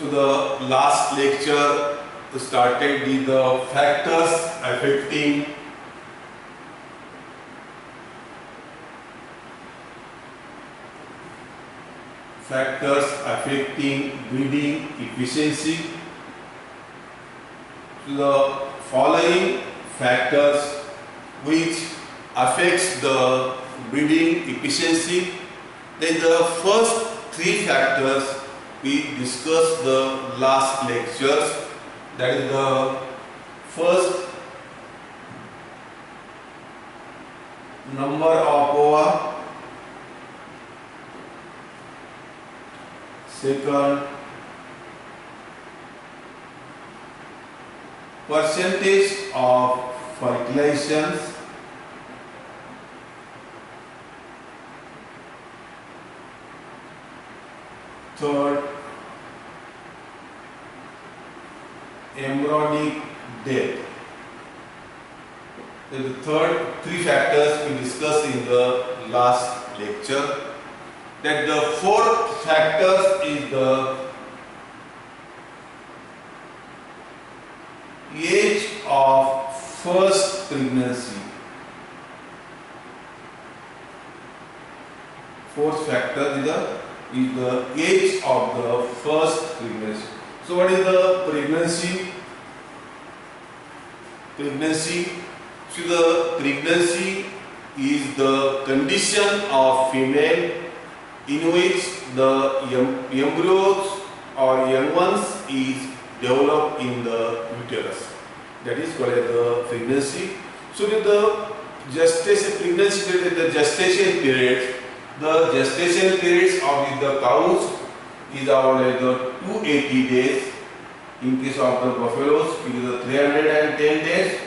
So the last lecture started with the factors affecting breeding efficiency. So the following factors which affects the breeding efficiency. Then the first three factors we discussed the last lectures. That is the first, number of ova. Second, percentage of fertilizations. Third, embryonic death. The third three factors we discussed in the last lecture. That the fourth factor is the age of first pregnancy. Fourth factor is the age of the first pregnancy. So what is the pregnancy? So the pregnancy is the condition of female in which the embryos or young ones is developed in the uterus. That is called as the pregnancy. So with the gestation period, the gestation periods of the cows is around 280 days. In case of the buffaloes, it is 310 days.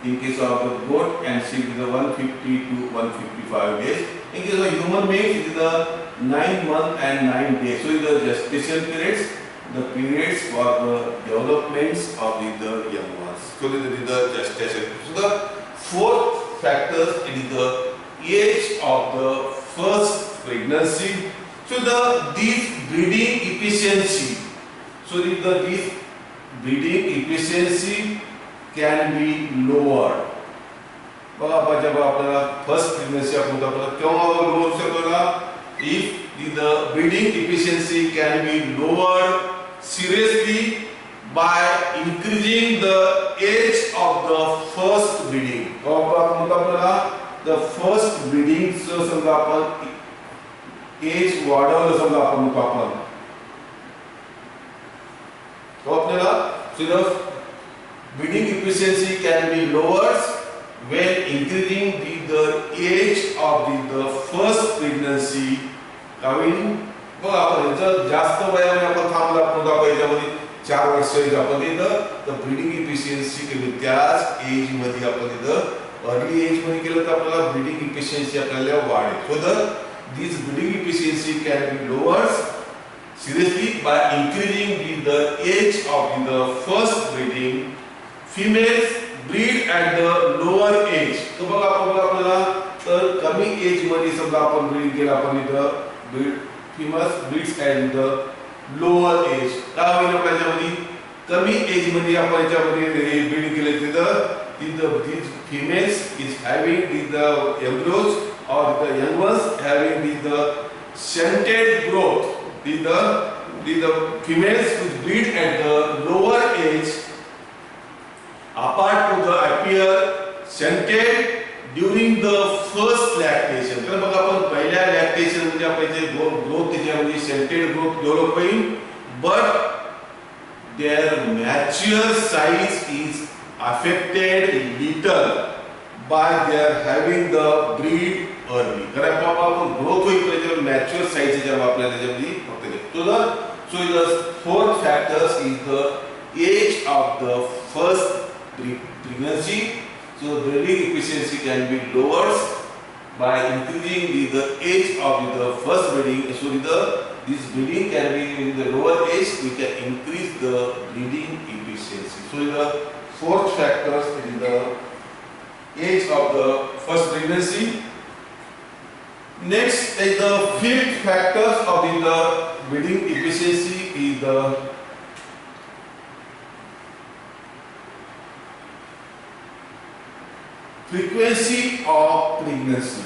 In case of the goat and sheep, it is 150 to 155 days. In case of human beings, it is 9 months and 9 days. So, the gestation periods, the periods for the developments of the young ones. So, this is the gestation. So, the fourth factor is the age of the first pregnancy. So, this breeding efficiency. So, this breeding efficiency can be lowered. बघा जब आपल्याला first pregnancy आपण आपल्याला केव्हा lower शकतो if the breeding efficiency can be lowered seriously by increasing the age of the first breeding. आपण आपल्याला the first breeding समजा आपण एज वाढवलं समजा आपण तो आपल्याला सिर्फ breeding efficiency can be lowered when increasing the age of the first pregnancy. कारण बघा आपण जर जास्त वयामध्ये आपण थांबला आपण याच्यामध्ये 4 वर्ष आपण इथं the breeding efficiency केली त्याच एज मध्ये आपण इथं अर्ली एज मध्ये केलं तर आपल्याला breeding efficiency आपल्याला वाढेल. So this breeding efficiency can be lowered seriously by increasing the age of the first breeding. Females breed at the lower age. तो बघा आपल्याला तर कमी एज मध्ये समजा आपण ब्रीड केला आपण इथं females breeds at the lower age. काय होईल आपल्यामध्ये कमी एज मध्ये आपण याच्यामध्ये ब्रीड केले तिथं these females is having the embryos or the young ones having the stunted growth. The females which breed at the lower age apart to the appear stunted during the first lactation. तर बघा आपण पहिल्या lactation मध्ये आपले growth त्याच्यामध्ये stunted growth develop होईल but their mature size is affected little by their having the breed early. कारण आपण ग्रोथ होईल त्याच्यावर मॅच्युअर साइज जेव्हा आपल्याला त्याच्यामध्ये फक्त so the fourth factor is the age of the first pregnancy. So breeding efficiency can be lowered by increasing the age of the first breeding. So this breeding can be in the lower age. We can increase the breeding efficiency. So the fourth factor is the age of the first pregnancy. Next is the fifth factors of the breeding efficiency is the frequency of pregnancy.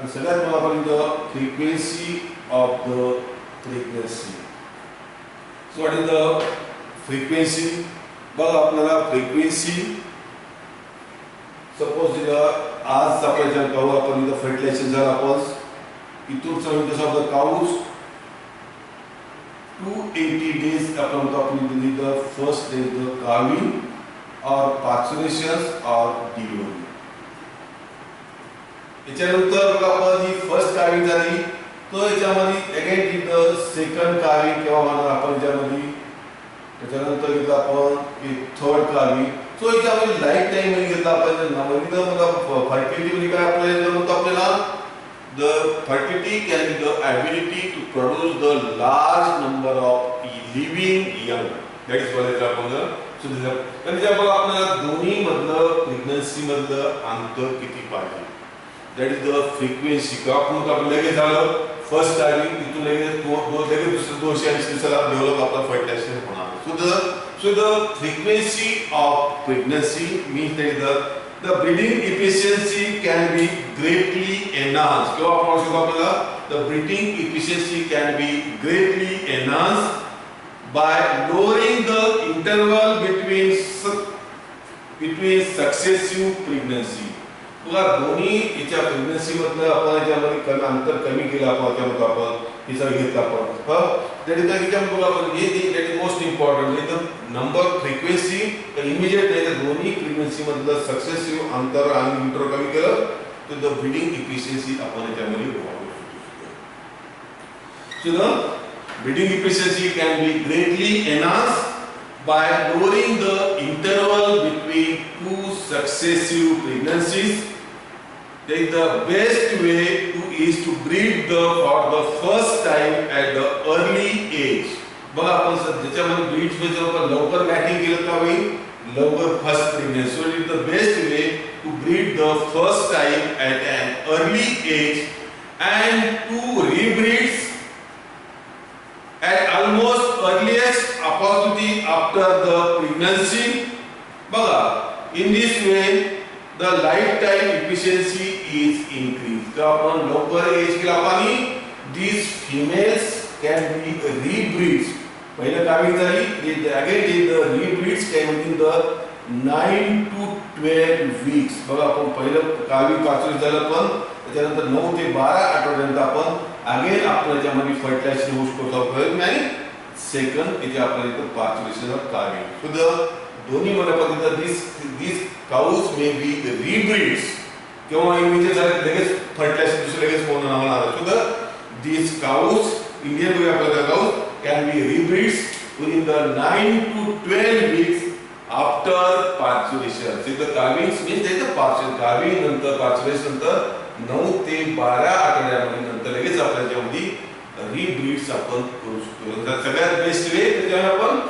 And सगळ्यात महत्त्वाचं frequency of the pregnancy. So what is the frequency? बघा आपल्याला frequency suppose आज आपल्या काऊ आपण इथं fertilisation झालं आपण इथून समजून कसं आपलं काऊस 280 days आपण the first day the calving or parturition or delivery. याच्यानंतर बघा आपण ही फर्स्ट calving झाली तो याच्यामध्ये अगेन इथं सेकंड calving किंवा आपण याच्यामध्ये त्याच्यानंतर इथं आपण एक थर्ड calving. सो याच्यामध्ये लाईफ टाइम मध्ये घेतला आपण नवीन मतलब फर्टिलिटी मध्ये काय आपल्याला the fertility can be the ability to produce the large number of living young. That is what is आपण so म्हणजे आपल्याला दोन्ही मधलं प्रेग्नन्सी मधलं अंतर किती पाहिजे. That is the frequency. का आपण लगेच झालं फर्स्ट टाइमिंग इथून लगेच दुसऱ्या 280 दिवसाला डेव्हलप आपला फर्टिलायझेशन होणार. So the frequency of pregnancy means that the breeding efficiency can be greatly enhanced. क्यों आपण म्हणतो आपल्याला the breeding efficiency can be greatly enhanced by lowering the interval between successive pregnancy. बघा दोन्ही याच्या प्रेग्नन्सी मधलं आपण याच्यामध्ये कमी अंतर कमी केलं आपण त्यामध्ये आपण हे सगळं घेतलं आपण त्याने त्याच्यामध्ये आपण हे that is most important is the number frequency immediate नाही तर दोन्ही प्रेग्नन्सी मधलं सक्सेसिव्ह अंतर आणि इंटरव्हल कमी केलं तर द ब्रीडिंग इफिशियन्सी आपण याच्यामध्ये वाढवू शकतो. So the breeding efficiency can be greatly enhanced by lowering the interval between two successive pregnancies. The best way is to breed for the first time at the early age. बघा आपण ज्याच्यामध्ये breeds मध्ये आपण लवकर matting केलं का होईल लवकर first pregnancy. So it is the best way to breed the first time at an early age and to rebreed at almost earliest opportunity after the pregnancy. बघा in this way the lifetime efficiency is increased. का आपण लवकर as केला पाणी these females can be rebreeds. पहिलं कामी झाली again the rebreeds came in the 9 to 12 weeks. बघा आपण पहिलं कामी पाचवी झालं पण त्याच्यानंतर 9 ते 12 आठवड्यानंतर आपण अगेन आपल्या ज्यामध्ये फर्टिलायझेशन होऊ शकतो आणि सेकंड इथे आपल्याला इथं पाचवीचं कार्य. सो द दोन्ही मला पद्धतीने this cows may be rebreeds किंवा इमिजिएट झाले लगेच फर्टिलायझेशन दुसरे लगेच होणार. So the this cows Indian way आपल्याला cows can be rebreeds within the 9 to 12 weeks after पाचवीशन. द कार्विंग मीन्स त्याचं पाचवी कार्विंग नंतर पाचवीशन नंतर 9 ते 12 आठवड्यामध्ये नंतर लगेच आपल्या ज्यामध्ये रीब्रीड्स आपण करू शकतो. सगळ्यात बेस्ट वे त्याच्यावर आपण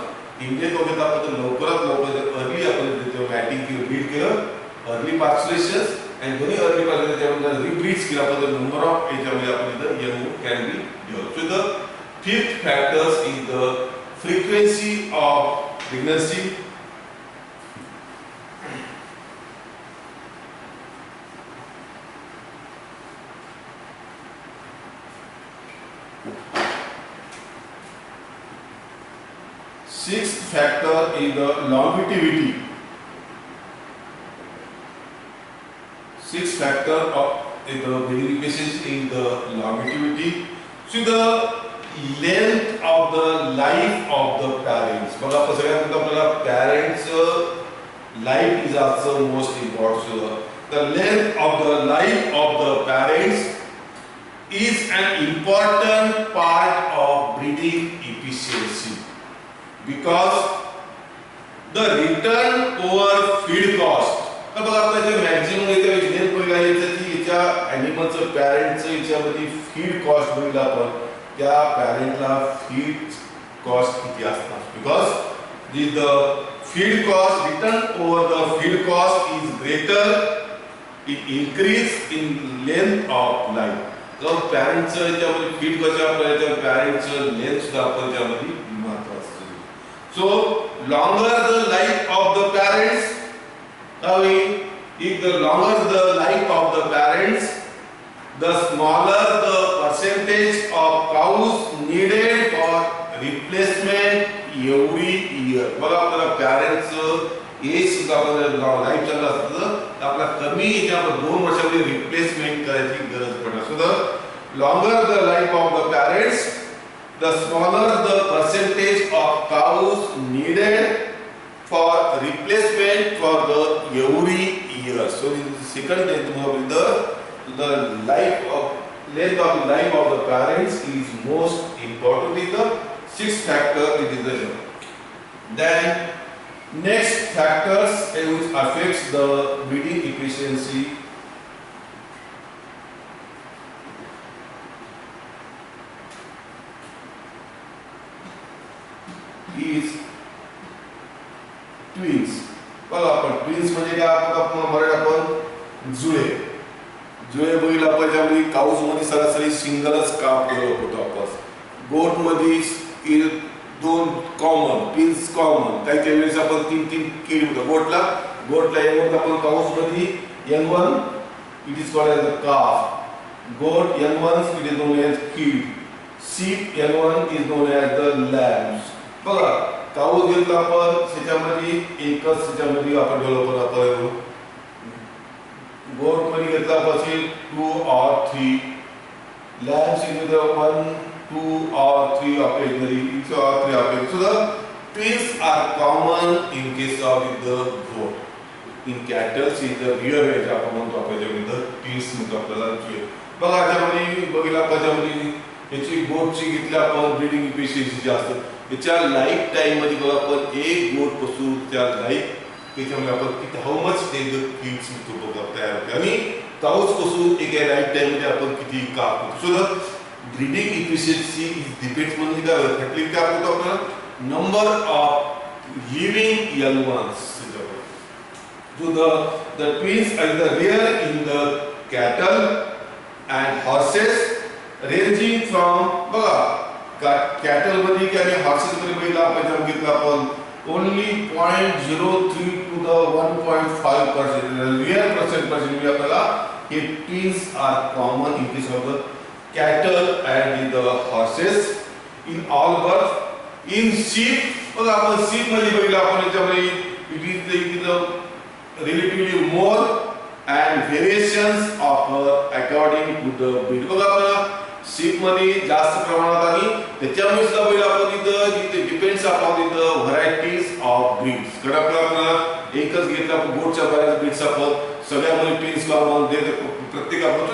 इंडियन वगैरे आपण लवकरात लवकर अर्ली आपण मॅटिंग केलं ब्रीड केलं अर्ली पार्सुलेशन आणि दोन्ही अर्ली पार्सुलेशन त्यामध्ये रीब्रीड्स केलं आपण नंबर ऑफ याच्यामध्ये आपण इथं young can be develop. So the fifth factors is the frequency of pregnancy. Sixth factor is the longevity. Sixth factor of the breeding efficiency is the longevity. So the length of the life of the parents. बघा आपण सगळ्यात आपल्याला parents life is also most important. So the length of the life of the parents is an important part of breeding efficiency. Because the return over feed cost. अब आपल्याला maximum याच्या विज्ञान परिगायचं की याच्या ॲनिमलचं पॅरेंटचं याच्यामध्ये फीड कॉस्ट बघितला आपण त्या पॅरेंटला फीड कॉस्ट किती असणार. Because the feed cost return over the feed cost is greater it increase in length of life. तर पॅरेंटचं याच्यामध्ये फीड कॉस्ट आपल्याला पॅरेंटचं लेंथ सुद्धा आपण त्यामध्ये महत्त्वाचं. So longer the life of the parents, if the longer the life of the parents, the smaller the percentage of cows needed for replacement every year. बघा आपल्याला parents as सुद्धा life चांगलं असतं तर आपला कमी याच्यामध्ये 2 वर्षामध्ये रिप्लेसमेंट करायची गरज पडणार. So the longer the life of the parents, the smaller the percentage of cows needed for replacement for the every year. So in the second with the life of length of life of the parents is most important. Is the sixth factor. It is the then next factors which affects the breeding efficiency is twins. बघा आपण twins म्हणजे काय आपण मराठी जुळे जुळे बैल आपण ज्यामध्ये काऊज मध्ये सरासरी सिंगलच काप करत होतो आपण. गोट मध्ये 2 कॉमन ट्विन्स कॉमन काही काही वेळेस आपण 3 किड होतो गोटला यंग होता आपण काऊज मध्ये young one it is called as a calf. Goat young ones it is known as kid. sheep young one is known as the lambs. बघा काऊज घेतला आपण त्याच्यामध्ये एकच त्याच्यामध्ये आपण डेव्हलपर आपण गोट मध्ये घेतला पाहिजे 2 or 3 lambs in the 1 2 or 3 occasionally each or 3 occasionally. So the twins are common in case of the goat. In cattle is the rear edge आपण म्हणतो आपण ज्यामध्ये twins म्हणतो आपल्याला बघा त्यामध्ये बघितला पाहिजे याची गोटची घेतली आपण ब्रीडिंग इफिशियन्सी जास्त त्याच्या लाईफ टाइम मध्ये बघा आपण एक गोट पासून त्या लाईफ त्याच्यामध्ये आपण किती हाऊ मच ते किड्स तो बघा तयार होते आणि काऊज पासून एक लाईफ टाइम मध्ये आपण किती काप होतो. So the breeding efficiency is depends म्हणजे काय फॅक्टरी काय होतो आपण number of living young ones. So the twins are the rare in the cattle and horses ranging from बघा cattle मध्ये आणि horses मध्ये बैल आपण जर घेतला आपण only 0.03 to the 1.5%. Real percentage आपल्याला हे twins are common in case of the cattle and in the horses in all birth. In sheep बघा आपण sheep मध्ये बैल आपण याच्यामध्ये it is the relatively more and variations of according to the breed. बघा आपल्याला sheep मध्ये जास्त प्रमाणात आणि त्याच्यामुळे सुद्धा बैल आपण इथे depends upon the varieties of breeds. कडे आपल्याला एकच घेतला आपण गोटच्या बऱ्याच ब्रीड्स आपण सगळ्यामध्ये ट्विन्स कॉमन प्रत्येक आपण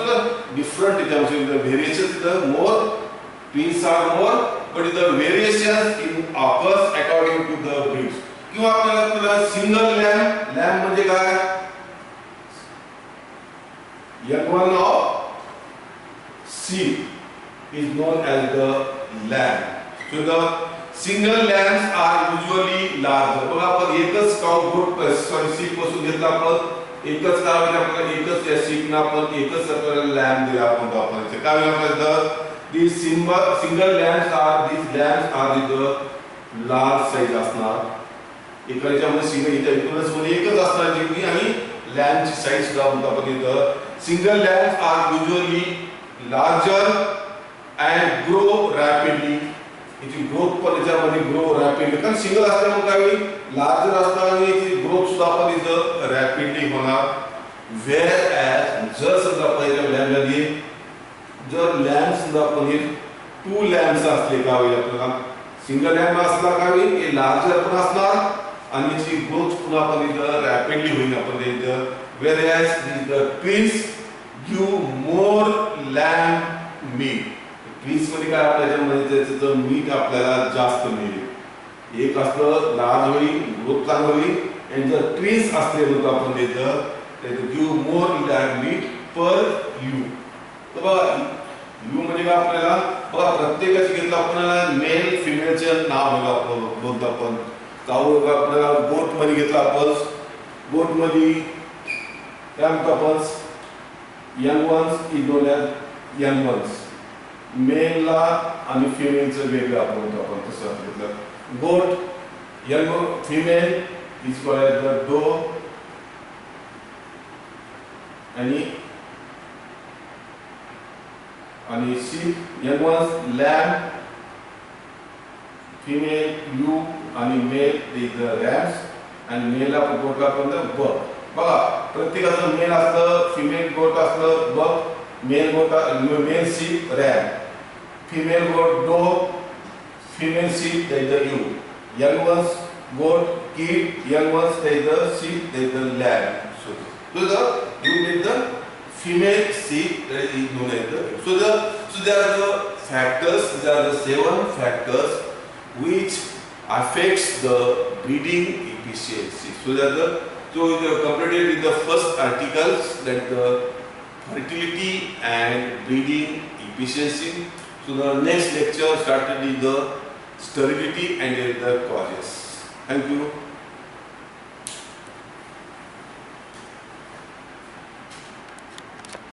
डिफरंट त्याच्यामध्ये variations the more twins are more but the variations in offers according to the breeds. किंवा आपल्याला सिंगल लॅम्ब म्हणजे काय young one of sheep is known as the lamb. So the single lambs are usually larger. बघा आपण एकच काऊ गोट sheep पासून घेतला आपण एकच काऊ म्हणजे आपल्याला एकच त्या sheep ना आपण एकच आपल्याला लॅम्ब दिला आपण काय आपल्याला these single lambs are the large size असणार. एकाच्या मध्ये सिंगल इथे एकूणच मध्ये एकच असणार जिंकणी आणि लॅम्बची साइज सुद्धा म्हणतो आपण इथं single lambs are usually larger and grow rapidly. याची ग्रोथ पण याच्यामध्ये ग्रो रॅपिडली कारण सिंगल असल्यामुळे काय होईल लार्जर असणार आणि याची ग्रोथ सुद्धा आपण इथं रॅपिडली होणार. वेअर ॲज जर समजा पहिल्या लॅम्बमध्ये जर लॅम्ब सुद्धा आपण 2 लॅम्ब्स असले का होईल आपल्याला सिंगल लॅम्ब असला का होईल हे लार्जर पण असणार आणि याची ग्रोथ पुन्हा पण इथं रॅपिडली होईल आपण इथं. Whereas the twins give more lamb meat. Twins मध्ये काय आपल्यामध्ये त्याचं मीठ आपल्याला जास्त मिळेल. एक असलं लार्ज होईल ग्रोथ चांगली होईल आणि जर ट्विन्स असले तर आपण त्याचं give more lamb meat per ewe. तर बघा ewe म्हणजे काय आपल्याला बघा प्रत्येकाची घेतलं आपल्याला मेल फिमेलचे नाव बोलतो आपण. काऊ आपल्याला गोट मध्ये घेतला आपण गोट मध्ये काय म्हणतो आपण young ones is known as young ones. मेलला आणि फिमेलचं वेगळं आपण म्हणतो आपण तसं घेतलं. गोट young female is called as the doe, and sheep, young ones lamb, female ewe, and male is the rams, and male आपण गोट आपण बक. बघा प्रत्येकाचं मेल असतं, फिमेल गोट असतं बक, mail goat mail sheep ram, female goat doe, female sheep that is the ewe, young ones goat kid, young ones that is the sheep that is the lamb. So the ewe is the female sheep that is known as the. So there are the factors. These are the 7 factors which affects the breeding efficiency. So we have completed in the first articles that the fertility and breeding efficiency. So the next lecture started with the sterility and the causes. Thank you.